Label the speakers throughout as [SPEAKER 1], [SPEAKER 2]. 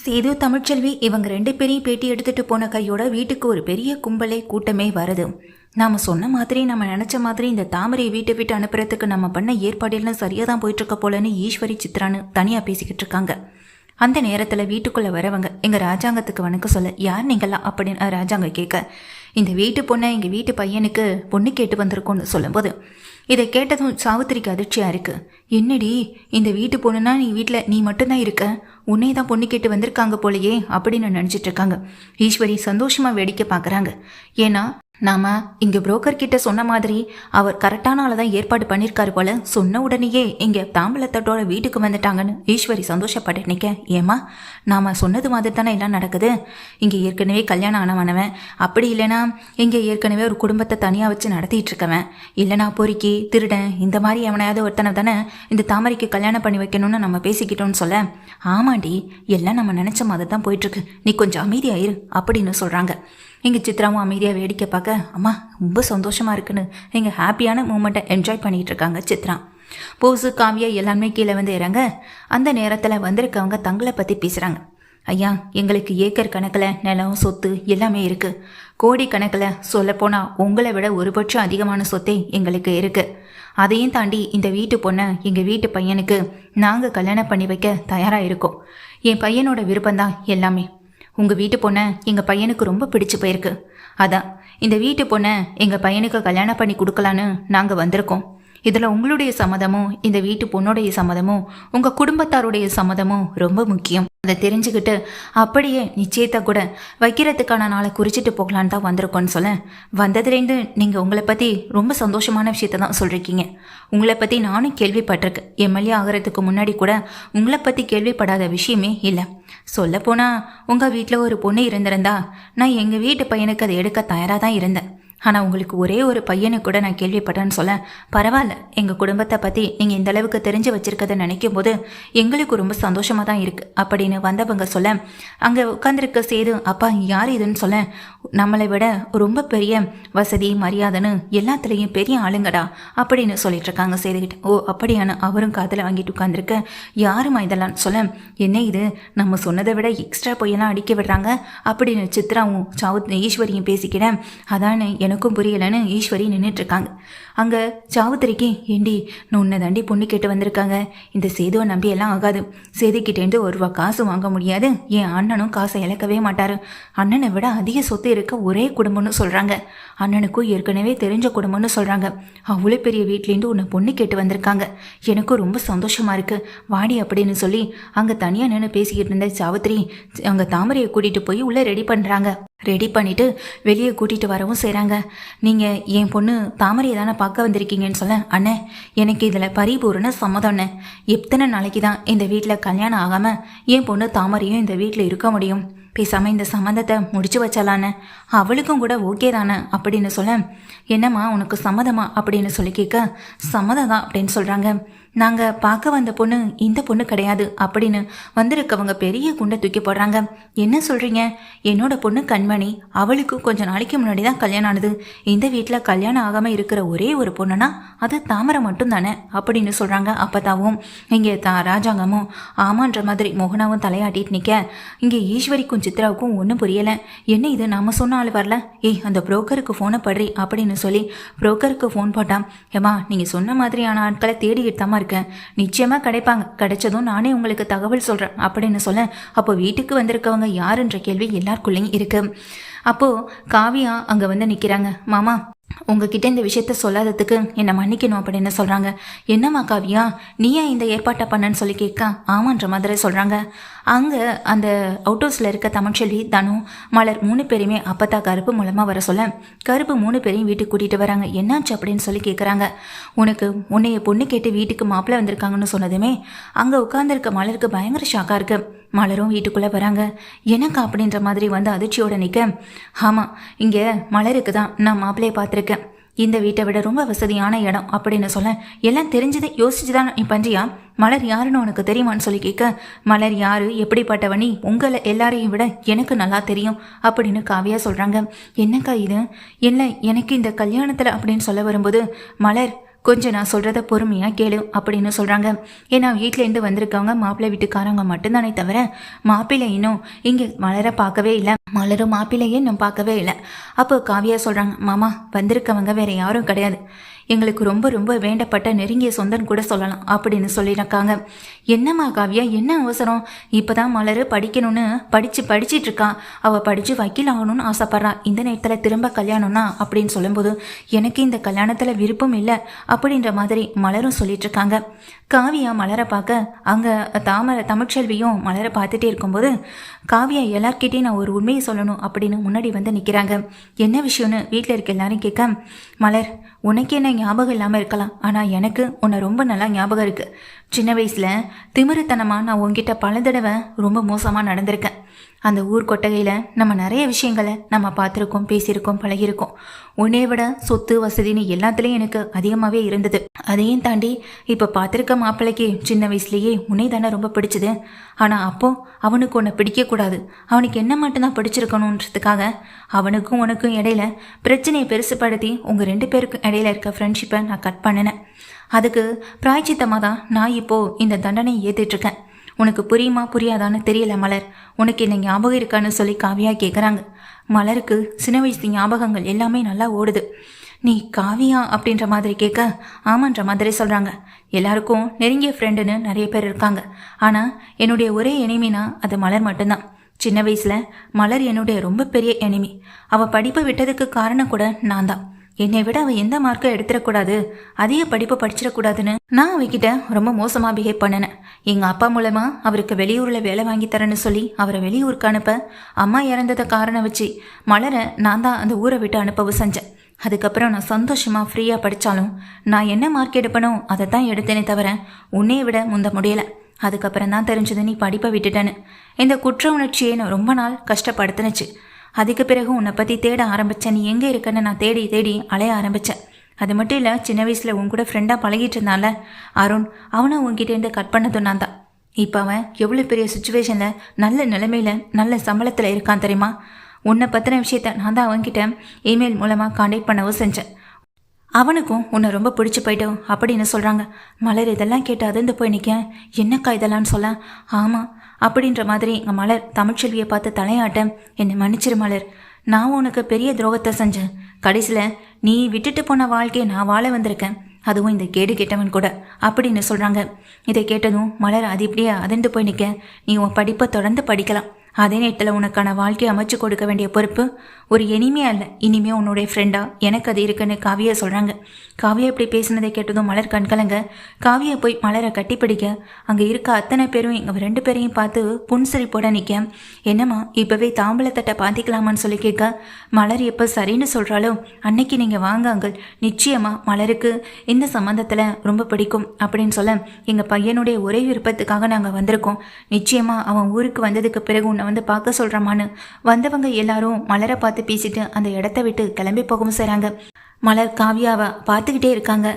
[SPEAKER 1] சேது தமிழ்ச்செல்வி இவங்க 2 பேரையும் பேட்டி எடுத்துட்டு போன கையோட வீட்டுக்கு ஒரு பெரிய கும்பலே கூட்டமே வருது. நாம சொன்ன மாதிரி நம்ம நினைச்ச மாதிரி இந்த தாமரையை வீட்டை விட்டு அனுப்புறதுக்கு நம்ம பண்ண ஏற்பாடுலாம் சரியா தான் போயிட்டு இருக்க போலன்னு ஈஸ்வரி சித்ரான்னு தனியா பேசிக்கிட்டு இருக்காங்க. அந்த நேரத்துல வீட்டுக்குள்ள வரவங்க எங்க ராஜாங்கத்துக்கு வணக்கம் சொல்ல, யார் நீங்களாம் அப்படின்னு ராஜாங்க கேட்க, இந்த வீட்டு பொண்ணை எங்க வீட்டு பையனுக்கு பொண்ணு கேட்டு வந்திருக்கோன்னு சொல்லும்போது இதை கேட்டதும் சாவித்திரிக்கு அதிர்ச்சியா இருக்கு. என்னடி இந்த வீட்டு பொண்ணுன்னா நீ வீட்டில் நீ மட்டும்தான் இருக்க, உன்னை தான் பொண்ணு கேட்டு வந்திருக்காங்க போலையே அப்படின்னு நினச்சிட்டு இருக்காங்க. ஈஸ்வரி சந்தோஷமா வேடிக்கை பார்க்குறாங்க. ஏன்னா நாம இங்க புரோக்கர் கிட்ட சொன்ன மாதிரி அவர் கரெக்டான ஆளை தான் ஏற்பாடு பண்ணியிருக்காரு போல. சொன்ன உடனேயே இங்க தாம்பலத்தட்டோட வீட்டுக்கு வந்துட்டாங்கன்னு ஈஸ்வரி சந்தோஷப்பட்டு நிற்க, ஏமா நாம சொன்னது மாதிரி தானே எல்லாம் நடக்குது. இங்க ஏற்கனவே கல்யாணம் ஆனவனவன், அப்படி இல்லைனா இங்க ஏற்கனவே ஒரு குடும்பத்தை தனியா வச்சு நடத்திட்டு இருக்கவன், இல்லைனா பொறுக்கி திருடன் இந்த மாதிரி எவனையாவது ஒருத்தனை தானே இந்த தாமரைக்கு கல்யாணம் பண்ணி வைக்கணும்னு நம்ம பேசிக்கிட்டோம்னு சொல்ல, ஆமாண்டி எல்லாம் நம்ம நினைச்ச மாதிரி தான் போயிட்டு இருக்கு, நீ கொஞ்சம் அமைதியாயிரு அப்படின்னு சொல்றாங்க. எங்க சித்ராவும் அமைதியாக வேடிக்கை பார்க்க, அம்மா ரொம்ப சந்தோஷமா இருக்குன்னு எங்க ஹாப்பியான மூமெண்ட்டை என்ஜாய் பண்ணிட்டு இருக்காங்க சித்ரா. போசு காவியா எல்லாமே கீழே வந்து இறங்க, அந்த நேரத்தில் வந்திருக்கவங்க தங்களை பற்றி பேசுகிறாங்க. ஐயா எங்களுக்கு ஏக்கர் கணக்கில் நிலம் சொத்து எல்லாமே இருக்குது, கோடி கணக்கில் சொல்லப்போனால் உங்களை விட ஒரு பட்சம் அதிகமான சொத்தே எங்களுக்கு இருக்குது. அதையும் தாண்டி இந்த வீட்டு பொண்ணை எங்கள் வீட்டு பையனுக்கு நாங்கள் கல்யாணம் பண்ணி வைக்க தயாராக இருக்கோம். என் பையனோட விருப்பம்தான் எல்லாமே. உங்கள் வீட்டு பொண்ணை எங்கள் பையனுக்கு ரொம்ப பிடிச்சு போயிருக்கு, அதான் இந்த வீட்டு பொண்ணை எங்கள் பையனுக்கு கல்யாணம் பண்ணி கொடுக்கலான்னு நாங்கள் வந்திருக்கோம். இதில் உங்களுடைய சம்மதமும் இந்த வீட்டு பொண்ணுடைய சம்மதமும் உங்கள் குடும்பத்தாருடைய சம்மதமும் ரொம்ப முக்கியம். அதை தெரிஞ்சுக்கிட்டு அப்படியே நிச்சயத்தை கூட வைக்கிறதுக்கான நாளை குறிச்சிட்டு போகலான்னு தான் வந்திருக்கோன்னு சொல்ல, வந்ததுலேருந்து நீங்கள் உங்களை பற்றி ரொம்ப சந்தோஷமான விஷயத்த தான் சொல்லியிருக்கீங்க. உங்களை பற்றி நானும் கேள்விப்பட்டிருக்கேன். எம்எல்ஏ ஆகிறதுக்கு முன்னாடி கூட உங்களை பற்றி கேள்விப்படாத விஷயமே இல்லை. சொல்லப்போனால் உங்கள் வீட்டில் ஒரு பொண்ணு இருந்திருந்தா நான் எங்கள் வீட்டு பையனுக்கு அதை எடுக்க தயாராக தான் இருந்தேன். ஆனால் உங்களுக்கு ஒரே ஒரு பையனை கூட நான் கேள்விப்பட்டேன்னு சொல்ல, பரவாயில்ல எங்கள் குடும்பத்தை பற்றி நீங்கள் இந்த அளவுக்கு தெரிஞ்சு வச்சிருக்கதை நினைக்கும் போது எங்களுக்கு ரொம்ப சந்தோஷமாக தான் இருக்குது அப்படின்னு வந்தவங்க சொல்ல, அங்கே உட்காந்துருக்க சேது, அப்பா யார் இதுன்னு சொல்ல, நம்மளை விட ரொம்ப பெரிய வசதி மரியாதைன்னு எல்லாத்துலேயும் பெரிய ஆளுங்கடா அப்படின்னு சொல்லிட்டு இருக்காங்க சேதுகிட்ட. ஓ அப்படியான அவரும் காதில் வாங்கிட்டு உட்காந்துருக்க, யாருமா இதெல்லாம் சொல்ல, என்ன இது நம்ம சொன்னதை விட எக்ஸ்ட்ரா பொய்யெல்லாம் அடிக்க விடுறாங்க அப்படின்னு சித்ராவும் ஈஸ்வரியும் பேசிக்கிறேன். அதானே எனக்கும் புரியலன்னு ஈஸ்வரி நின்றுட்டு இருக்காங்க. அங்கே சாவுத்திரிக்கு, ஏண்டி உன்னை தாண்டி பொண்ணு கேட்டு வந்திருக்காங்க, இந்த சேதுவை நம்பி எல்லாம் ஆகாது, சேதுக்கிட்டேருந்து ₹1 காசு வாங்க முடியாது, என் அண்ணனும் காசை இழக்கவே மாட்டாரு, அண்ணனை விட அதிக சொத்து இருக்க ஒரே குடும்பம்னு சொல்கிறாங்க, அண்ணனுக்கும் ஏற்கனவே தெரிஞ்ச குடும்பம்னு சொல்கிறாங்க, அவ்வளோ பெரிய வீட்லேருந்து உன்னை பொண்ணு கேட்டு வந்திருக்காங்க, எனக்கும் ரொம்ப சந்தோஷமாக இருக்குது, வாடி அப்படின்னு சொல்லி அங்கே தனியாக நின்று பேசிக்கிட்டு இருந்த சாவித்திரி அங்கே தாமரையை கூட்டிகிட்டு போய் உள்ளே ரெடி பண்ணுறாங்க. ரெடி பண்ணிவிட்டு வெளியே கூட்டிகிட்டு வரவும் செய்கிறாங்க. நீங்கள் என் பொண்ணு தாமரையை தானே பார்க்க வந்திருக்கீங்கன்னு சொல்ல, அண்ணே எனக்கு இதில் பரிபூர்ண சம்மதம்ண்ணே, எத்தனை நாளைக்கு தான் இந்த வீட்டில் கல்யாணம் ஆகாமல் என் பொண்ணு தாமரையும் இந்த வீட்டில் இருக்க முடியும், பேசாமல் இந்த சம்மந்தத்தை முடிச்சு வச்சலான்னு, அவளுக்கும் கூட ஓகே தானே அப்படின்னு சொல்ல, என்னம்மா உனக்கு சம்மதமா அப்படின்னு சொல்லி கேட்க, சம்மதம் தான் அப்படின்னு சொல்கிறாங்க. நாங்கள் பார்க்க வந்த பொண்ணு இந்த பொண்ணு கிடையாது அப்படின்னு வந்திருக்கவங்க பெரிய குண்டை தூக்கி போடுறாங்க. என்ன சொல்கிறீங்க, என்னோட பொண்ணு கண்மணி, அவளுக்கு கொஞ்சம் நாளைக்கு முன்னாடி தான் கல்யாணம் ஆனது, இந்த வீட்டில் கல்யாணம் ஆகாமல் இருக்கிற ஒரே ஒரு பொண்ணுனா அது தாமரை மட்டும் தானே அப்படின்னு சொல்கிறாங்க. அப்பதாவும் இங்கே ராஜாங்கமும் ஆமான்ற மாதிரி மோகனாவும் தலையாட்டிட்டு நிற்க, இங்கே ஈஸ்வரிக்கும் சித்ராவுக்கும் ஒன்றும் புரியலை. என்ன இது நாம் சொன்ன ஆள் வரல, ஏய் அந்த புரோக்கருக்கு ஃபோனை படுறி அப்படின்னு சொல்லி புரோக்கருக்கு ஃபோன் போட்டான். ஏமா நீங்கள் சொன்ன மாதிரியான ஆட்களை தேடிக்கிட்டு தான் இருக்கேன், நிச்சயமாக கிடைப்பாங்க, கிடைச்சதும் நானே உங்களுக்கு தகவல் சொல்கிறேன் அப்படின்னு சொல்ல, அப்போ வீட்டுக்கு வந்திருக்கவங்க யாருன்ற கேள்வி எல்லாருக்குள்ளேயும் இருக்கு. அப்போது காவியா அங்கே வந்து நிற்கிறாங்க. மாமா உங்ககிட்ட இந்த விஷயத்த சொல்லாததுக்கு என்னை மன்னிக்கணும் அப்படின்னு சொல்கிறாங்க. என்னம்மா காவியா நீயா இந்த ஏற்பாட்டை பண்ணன்னு சொல்லி கேட்க, ஆமான்ற மாதிரி சொல்கிறாங்க. அங்கே அந்த அவுட் ஹவுஸில் இருக்க தமிழ்ச்செல்வி, தனு, மலர் 3 பேரையுமே அப்பத்தா கருப்பு மூலமாக வர சொல்ல, கருப்பு 3 பேரையும் வீட்டுக்கு கூட்டிகிட்டு வராங்க. என்னாச்சு அப்படின்னு சொல்லி கேட்குறாங்க. உன்னைய பொண்ணு கேட்டு வீட்டுக்கு மாப்பிள்ளை வந்திருக்காங்கன்னு சொன்னதுமே அங்கே உட்காந்துருக்க மலருக்கு பயங்கர ஷாக்காக இருக்கு. மலரும் வீட்டுக்குள்ளே வராங்க. எனக்கு அப்படின்ற மாதிரி வந்து அதிர்ச்சியோட நிற்க, ஆமாம் இங்கே மலருக்கு தான் நான் மாப்பிள்ளையை பார்த்துருக்கேன், இந்த வீட்டை விட ரொம்ப வசதியான இடம் அப்படின்னு சொல்ல, எல்லாம் தெரிஞ்சதை யோசிச்சு தான் நீ பண்றியா, மலர் யாருன்னு உனக்கு தெரியுமான்னு சொல்லி கேட்க, மலர் யாரு எப்படிப்பட்டவனி உங்களை எல்லாரையும் விட எனக்கு நல்லா தெரியும் அப்படின்னு காவியா சொல்கிறாங்க. என்னக்கா இது, இல்லை எனக்கு இந்த கல்யாணத்தில் அப்படின்னு சொல்ல வரும்போது, மலர் கொஞ்சம் நான் சொல்கிறத பொறுமையாக கேளு அப்படின்னு சொல்கிறாங்க. ஏன்னா வீட்டிலேருந்து வந்திருக்கவங்க மாப்பிள்ளை வீட்டுக்காரங்க மட்டும்தானே தவிர மாப்பிள்ளை இன்னும் இங்கே மலரை பார்க்கவே இல்லை, மலரும் மாப்பிள்ளையே இன்னும் பார்க்கவே இல்லை. அப்போ காவியா சொல்கிறாங்க, மாமா வந்திருக்கவங்க வேற யாரும் கிடையாது, எங்களுக்கு ரொம்ப ரொம்ப வேண்டப்பட்ட நெருங்கிய சொந்தன் கூட சொல்லலாம் அப்படின்னு சொல்லியிருக்காங்க. என்னம்மா காவியா, என்ன அவசரம்? இப்போதான் மலர் படிக்கணும்னு படிச்சிட்டு இருக்கா, அவள் படித்து வக்கீல் ஆகணும்னு ஆசைப்பட்றா. இந்த நேரத்தில் திரும்ப கல்யாணம்னா அப்படின்னு சொல்லும்போது எனக்கு இந்த கல்யாணத்தில் விருப்பம் இல்லை அப்படின்ற மாதிரி மலரும் சொல்லிட்டு இருக்காங்க. காவியா மலரை பார்க்க அங்கே தமிழ்ச்செல்வியும் மலரை பார்த்துட்டே இருக்கும்போது காவியா எல்லார்கிட்டையும் நான் ஒரு உண்மையை சொல்லணும் அப்படின்னு முன்னாடி வந்து நிற்கிறாங்க. என்ன விஷயம்னு வீட்டில் இருக்க எல்லாரும் கேட்க, மலர் உனக்கு என்ன ஞாபகம் இல்லாமல் இருக்கலாம், ஆனால் எனக்கு உன்னை ரொம்ப நல்லா ஞாபகம் இருக்குது. சின்ன வயசில் திமிருத்தனமாக நான் உங்ககிட்ட பல தடவை ரொம்ப மோசமாக நடந்திருக்கேன். அந்த ஊர் கொட்டகையில் நம்ம நிறைய விஷயங்களை நம்ம பார்த்துருக்கோம், பேசியிருக்கோம், பழகியிருக்கோம். உன்னை விட சொத்து வசதின்னு எல்லாத்துலேயும் எனக்கு அதிகமாகவே இருந்தது. அதையும் தாண்டி இப்போ பார்த்துருக்க மாப்பிள்ளைக்கு சின்ன வயசுலேயே உன்னை தானே ரொம்ப பிடிச்சது. ஆனால் அப்போது அவனுக்கு உன்னை பிடிக்கக்கூடாது, அவனுக்கு என்ன மட்டும்தான் பிடிச்சிருக்கணுன்றதுக்காக அவனுக்கும் உனக்கும் இடையில பிரச்சனையை பெருசுப்படுத்தி உங்கள் 2 பேருக்கும் இடையில இருக்க ஃப்ரெண்ட்ஷிப்பை நான் கட் பண்ணினேன். அதுக்கு பிராய்ச்சித்தமாக தான் நான் இப்போது இந்த தண்டனை ஏற்றிட்டுருக்கேன். உனக்கு புரியுமா புரியாதான்னு தெரியல மலர், உனக்கு என்ன ஞாபகம் இருக்கான்னு சொல்லி காவியா கேட்குறாங்க. மலருக்கு சின்ன வயசு ஞாபகங்கள் எல்லாமே நல்லா ஓடுது. நீ காவியா அப்படின்ற மாதிரி கேட்க ஆமான்ற மாதிரி சொல்கிறாங்க. எல்லாருக்கும் நெருங்கிய ஃப்ரெண்டுன்னு நிறைய பேர் இருக்காங்க, ஆனால் என்னுடைய ஒரே எனிமினா அது மலர் மட்டும்தான். சின்ன வயசில் மலர் என்னுடைய ரொம்ப பெரிய எனிமி. அவள் படிப்பை விட்டதுக்கு காரணம் கூட நான் தான். என்னை விட அவள் எந்த மார்க்கும் எடுத்துடக்கூடாது, அதிக படிப்பு படிச்சிடக்கூடாதுன்னு நான் அவகிட்ட ரொம்ப மோசமாக பிஹேவ் பண்ணினேன். எங்கள் அப்பா மூலமாக அவருக்கு வெளியூரில் வேலை வாங்கி தரேன்னு சொல்லி அவரை வெளியூருக்கு அனுப்ப அம்மா இறந்ததை காரணம் வச்சு மலரை நான் தான் அந்த ஊரை விட்டு அனுப்பவும் செஞ்சேன். அதுக்கப்புறம் நான் சந்தோஷமாக ஃப்ரீயாக படித்தாலும் நான் என்ன மார்க் எடுப்பனோ அதை தான் எடுத்தேனே தவிர உன்னையை விட முந்த முடியலை. அதுக்கப்புறம் தான் தெரிஞ்சது நீ படிப்பை விட்டுட்டேன்னு. இந்த குற்ற உணர்ச்சியை நான் ரொம்ப நாள் கஷ்டப்படுத்துனுச்சு. அதுக்கு பிறகு உன்னை பற்றி தேட ஆரம்பித்தேன். நீ எங்கே இருக்கன்னு நான் தேடி தேடி அலைய ஆரம்பித்தேன். அது மட்டும் இல்லை, சின்ன வயசில் உன் கூட ஃப்ரெண்டாக பழகிட்டு இருந்தான்ல அருண், அவனை உன்கிட்டேருந்து கட் பண்ணதும் நான் தான். இப்போ அவன் எவ்வளோ பெரிய சுச்சுவேஷனில் நல்ல நிலைமையில் நல்ல சம்பளத்தில் இருக்கான் தெரியுமா? உன்னை பற்றின விஷயத்த நான் தான் அவன்கிட்ட இமெயில் மூலமாக கான்டாக்ட் பண்ணவும் செஞ்சேன். அவனுக்கும் உன்னை ரொம்ப பிடிச்சி போயிட்டோம் அப்படின்னு சொல்கிறாங்க. மலர் இதெல்லாம் கேட்டு அதிர்ந்து போய் நிற்க, என்னக்கா இதெல்லாம்னு சொல்ல, ஆமாம் அப்படின்ற மாதிரி எங்கள் மலர் தமிழ்ச்செல்வியை பார்த்து தலையாட்ட, என்னை மன்னிச்சிரு மலர், நான் உனக்கு பெரிய துரோகத்தை செஞ்சேன். கடைசியில் நீ விட்டுட்டு போன வாழ்க்கையை நான் வாழ வந்திருக்கேன், அதுவும் இந்த கேடு கெட்டவன் கூட அப்படின்னு சொல்கிறாங்க. இதை கேட்டதும் மலர் அது இப்படியே அதிர்ந்து போய் நிற்க, நீ உன் படிப்பை தொடர்ந்து படிக்கலாம், அதே நேரத்தில் உனக்கான வாழ்க்கையை அமைச்சு கொடுக்க வேண்டிய பொறுப்பு ஒரு இனிமையா இல்லை, இனிமே உன்னுடைய ஃப்ரெண்டா எனக்கு அது இருக்குன்னு காவியா சொல்கிறாங்க. காவியா இப்படி பேசினதை கேட்டதும் மலர் கண்கலங்க காவியா போய் மலரை கட்டிப்பிடிக்க அங்கே இருக்க அத்தனை பேரும் எங்கள் 2 பேரையும் பார்த்து புன்சிரிப்போட நிற்க, என்னம்மா இப்போவே தாம்பலத்தட்டை பார்த்திக்கலாமான்னு சொல்லி கேட்க, மலர் எப்போ சரின்னு சொல்கிறாலோ அன்னைக்கு நீங்கள் வாங்க அங்கள், நிச்சயமாக மலருக்கு இந்த சம்மந்தத்தில் ரொம்ப பிடிக்கும் அப்படின்னு சொல்ல, எங்கள் பையனுடைய ஒரே விருப்பத்துக்காக நாங்கள் வந்திருக்கோம், நிச்சயமாக அவன் ஊருக்கு வந்ததுக்கு பிறகு உன்னை வந்து பார்க்க சொல்கிறமான்னு வந்தவங்க எல்லாரும் மலரை பார்த்து பேசிட்டு அந்த இடத்த விட்டு கிளம்பி போகவும் செய்கிறாங்க. மலர் காவியாவை பார்த்துக்கிட்டே இருக்காங்க.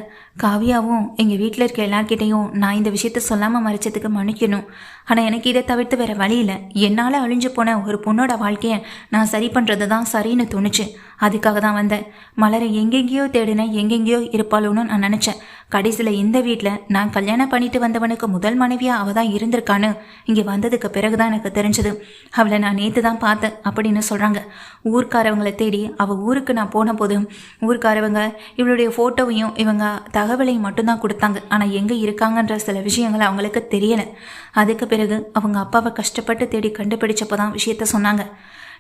[SPEAKER 1] காவியாவும் எங்கள் வீட்டில் இருக்க எல்லார்கிட்டையும் நான் இந்த விஷயத்த சொல்லாமல் மறைச்சதுக்கு மன்னிக்கணும், ஆனால் எனக்கு இதை தவிர்த்து வேறு வழி இல்லை. என்னால் அழிஞ்சு போன ஒரு பொண்ணோட வாழ்க்கையை நான் சரி பண்ணுறது தான் சரின்னு தோணுச்சு, அதுக்காக தான் வந்தேன். மலரை எங்கெங்கேயோ தேடினேன், எங்கெங்கேயோ இருப்பாளோன்னு நான் நினச்சேன். கடைசியில் இந்த வீட்டில் நான் கல்யாணம் பண்ணிட்டு வந்தவனுக்கு முதல் மனைவியாக அவள் தான் இருந்திருக்கான்னு இங்கே வந்ததுக்கு பிறகு தான் எனக்கு தெரிஞ்சது. அவளை நான் நேற்று தான் பார்த்தேன் அப்படின்னு சொல்கிறாங்க. ஊர்க்காரவங்களை தேடி அவள் ஊருக்கு நான் போன போது ஊர்க்காரவங்க இவளுடைய ஃபோட்டோவையும் இவங்க தகவலையும் மட்டும்தான் கொடுத்தாங்க, ஆனால் எங்கே இருக்காங்கன்ற சில விஷயங்கள் அவங்களுக்கு தெரியலை. அதுக்கு பிறகு அவங்க அப்பாவை கஷ்டப்பட்டு தேடி கண்டுபிடிச்சப்போ தான் விஷயத்த சொன்னாங்க.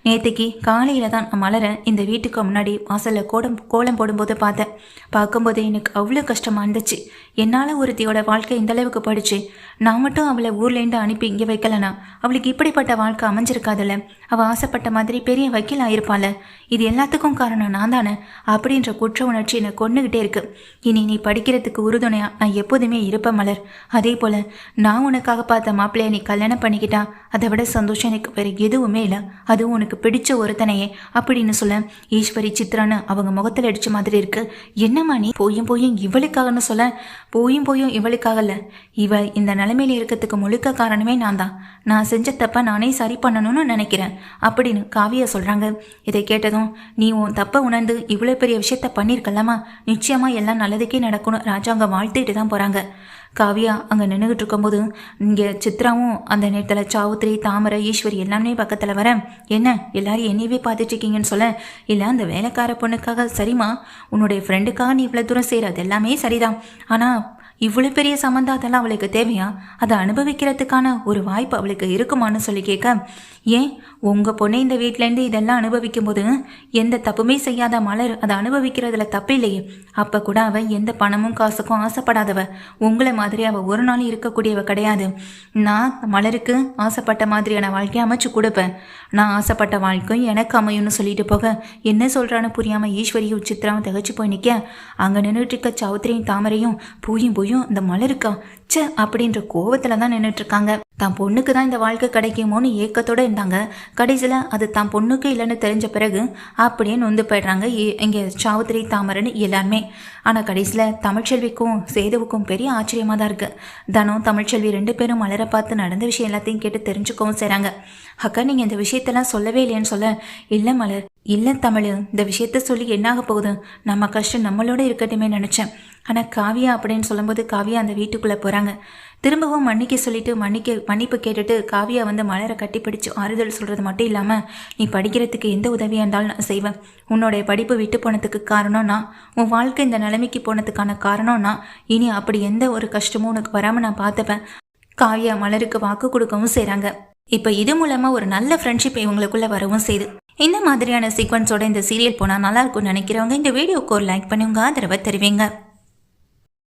[SPEAKER 1] நேற்றுக்கு காலையில் தான் நான் மலரை இந்த வீட்டுக்கு முன்னாடி வாசலில் கோலம் போடும்போது பார்த்தேன். பார்க்கும்போது எனக்கு அவ்வளோ கஷ்டமாக இருந்துச்சு. என்னால் ஒருத்தியோட வாழ்க்கை இந்த அளவுக்கு படிச்சு நான் மட்டும் அவளை ஊர்லேருந்து அனுப்பி இங்கே வைக்கலனா அவளுக்கு இப்படிப்பட்ட வாழ்க்கை அமைஞ்சிருக்காதுல்ல, அவள் ஆசைப்பட்ட மாதிரி பெரிய வக்கீல் ஆயிருப்பாள். இது எல்லாத்துக்கும் காரணம் நான் தானே அப்படின்ற குற்ற உணர்ச்சி என்னை கொண்டுகிட்டே இருக்கு. இனி நீ படிக்கிறதுக்கு உறுதுணையாக நான் எப்போதுமே இருப்பேன் மலர். அதே போல் நான் உனக்காக பார்த்த மாப்பிள்ளைய நீ கல்யாணம் பண்ணிக்கிட்டா அதை விட சந்தோஷம் எனக்கு வேறு எதுவுமே இல்லை. அதுவும் உனக்கு எனக்கு பிடிச்ச ஒருத்தனையே அப்படின்னு சொல்ல ஈஸ்வரி சித்ரான்னு அவங்க முகத்தில் அடிச்ச மாதிரி இருக்கு. என்னம்மா நீ போயும் இவளுக்காகன்னு சொல்ல, போயும் இவளுக்காகல, இவ இந்த நிலைமையில இருக்கிறதுக்கு முழுக்க காரணமே நான் தான். நான் செஞ்ச தப்ப நானே சரி பண்ணணும்னு நினைக்கிறேன் அப்படின்னு காவியா சொல்றாங்க. இதை கேட்டதும் நீ உன் தப்ப உணர்ந்து இவ்வளவு பெரிய விஷயத்த பண்ணிருக்கலாமா, நிச்சயமா எல்லாம் நல்லதுக்கே நடக்கணும் ராஜாங்க வாழ்த்துட்டு தான் போறாங்க. காவியா அங்கே நின்றுகிட்டு இருக்கும்போது இங்கே சித்ராவும் அந்த நேரத்தில் சாவுத்திரி தாமரை ஈஸ்வரி எல்லாமே பக்கத்தில் வர, என்ன எல்லாரும் என்னையவே பார்த்துட்டு இருக்கீங்கன்னு சொல்ல, இல்லை அந்த வேலைக்கார பொண்ணுக்காக, சரிம்மா உன்னுடைய ஃப்ரெண்டுக்காக நீ இவ்வளோ தூரம் செய்கிறது எல்லாமே சரிதான், ஆனால் இவ்வளோ பெரிய சம்மந்தம் அதெல்லாம் அவளுக்கு தேவையா, அதை அனுபவிக்கிறதுக்கான ஒரு வாய்ப்பு அவளுக்கு இருக்குமான்னு சொல்லி கேட்க, ஏன் உங்கள் பொண்ணை இந்த வீட்டிலேருந்து இதெல்லாம் அனுபவிக்கும் போது எந்த தப்புமே செய்யாத மலர் அதை அனுபவிக்கிறதுல தப்பு இல்லையே, அப்போ கூட அவள் எந்த பணமும் காசுக்கும் ஆசைப்படாதவ, உங்களை மாதிரி அவள் ஒரு நாள் இருக்கக்கூடியவ கிடையாது. நான் மலருக்கு ஆசைப்பட்ட மாதிரியான வாழ்க்கையை அமைச்சு கொடுப்பேன், நான் ஆசைப்பட்ட வாழ்க்கையும் எனக்கு அமையும்னு சொல்லிட்டு போக, என்ன சொல்கிறான்னு புரியாமல் ஈஸ்வரியும் சித்ராவும் தகச்சு போய் நிற்க, அங்கே நின்றுட்டு இருக்க சௌத்ரியும் தாமரையும் போயும் இந்த மலருக்கா ச்சே அப்படின்ற கோவத்தில் தான் நின்றுட்டு இருக்காங்க. தான் பொண்ணுக்கு தான் இந்த வாழ்க்கை கிடைக்குமோன்னு ஏக்கத்தோடு இருந்தாங்க. கடைசியில் அது தான் பொண்ணுக்கு இல்லைன்னு தெரிஞ்ச பிறகு அப்படியே நொந்து போயிடுறாங்க இங்கே சாவுத்திரி தாமரைன்னு எல்லாருமே. ஆனால் கடைசியில் தமிழ்ச்செல்விக்கும் சேதுவுக்கும் பெரிய ஆச்சரியமாக தான் இருக்குது. தனம் தமிழ்ச்செல்வி 2 பேரும் மலரை பார்த்து நடந்த விஷயம் எல்லாத்தையும் கேட்டு தெரிஞ்சுக்கவும் செய்கிறாங்க. அக்கா நீங்கள் இந்த விஷயத்தெல்லாம் சொல்லவே இல்லைன்னு சொல்ல, இல்லை மலர், இல்லை தமிழ், இந்த விஷயத்த சொல்லி என்னாக போகுது, நம்ம கஷ்டம் நம்மளோட இருக்கட்டுமே நினச்சேன். ஆனால் காவியா அப்படின்னு சொல்லும்போது காவியா அந்த வீட்டுக்குள்ளே போகிறாங்க. திரும்பவும் மன்னிக்க சொல்லிட்டு மன்னிப்பு கேட்டுட்டு காவியா வந்து மலரை கட்டிப்பிடிச்சு ஆறுதல் சொல்கிறது மட்டும் இல்லாமல், நீ படிக்கிறதுக்கு எந்த உதவியாக இருந்தாலும் நான் செய்வேன், உன்னுடைய படிப்பு விட்டு போனதுக்கு காரணம் நான், உன் வாழ்க்கை இந்த நிலைமைக்கு போனதுக்கான காரணம் நான், இனி அப்படி எந்த ஒரு கஷ்டமும் உனக்கு வராமல் நான் பார்த்துப்பேன். காவியா மலருக்கு வாக்கு கொடுக்கவும் செய்கிறாங்க. இப்போ இது மூலமாக ஒரு நல்ல ஃப்ரெண்ட்ஷிப் இவங்களுக்குள்ளே வரவும் செய்யுது. இந்த மாதிரியான சீக்வன்ஸோட இந்த சீரியல் போனால் நல்லாயிருக்கும்னு நினைக்கிறவங்க இந்த வீடியோக்கு ஒரு லைக் பண்ணி உங்கள் ஆதரவை தெரிவிங்க.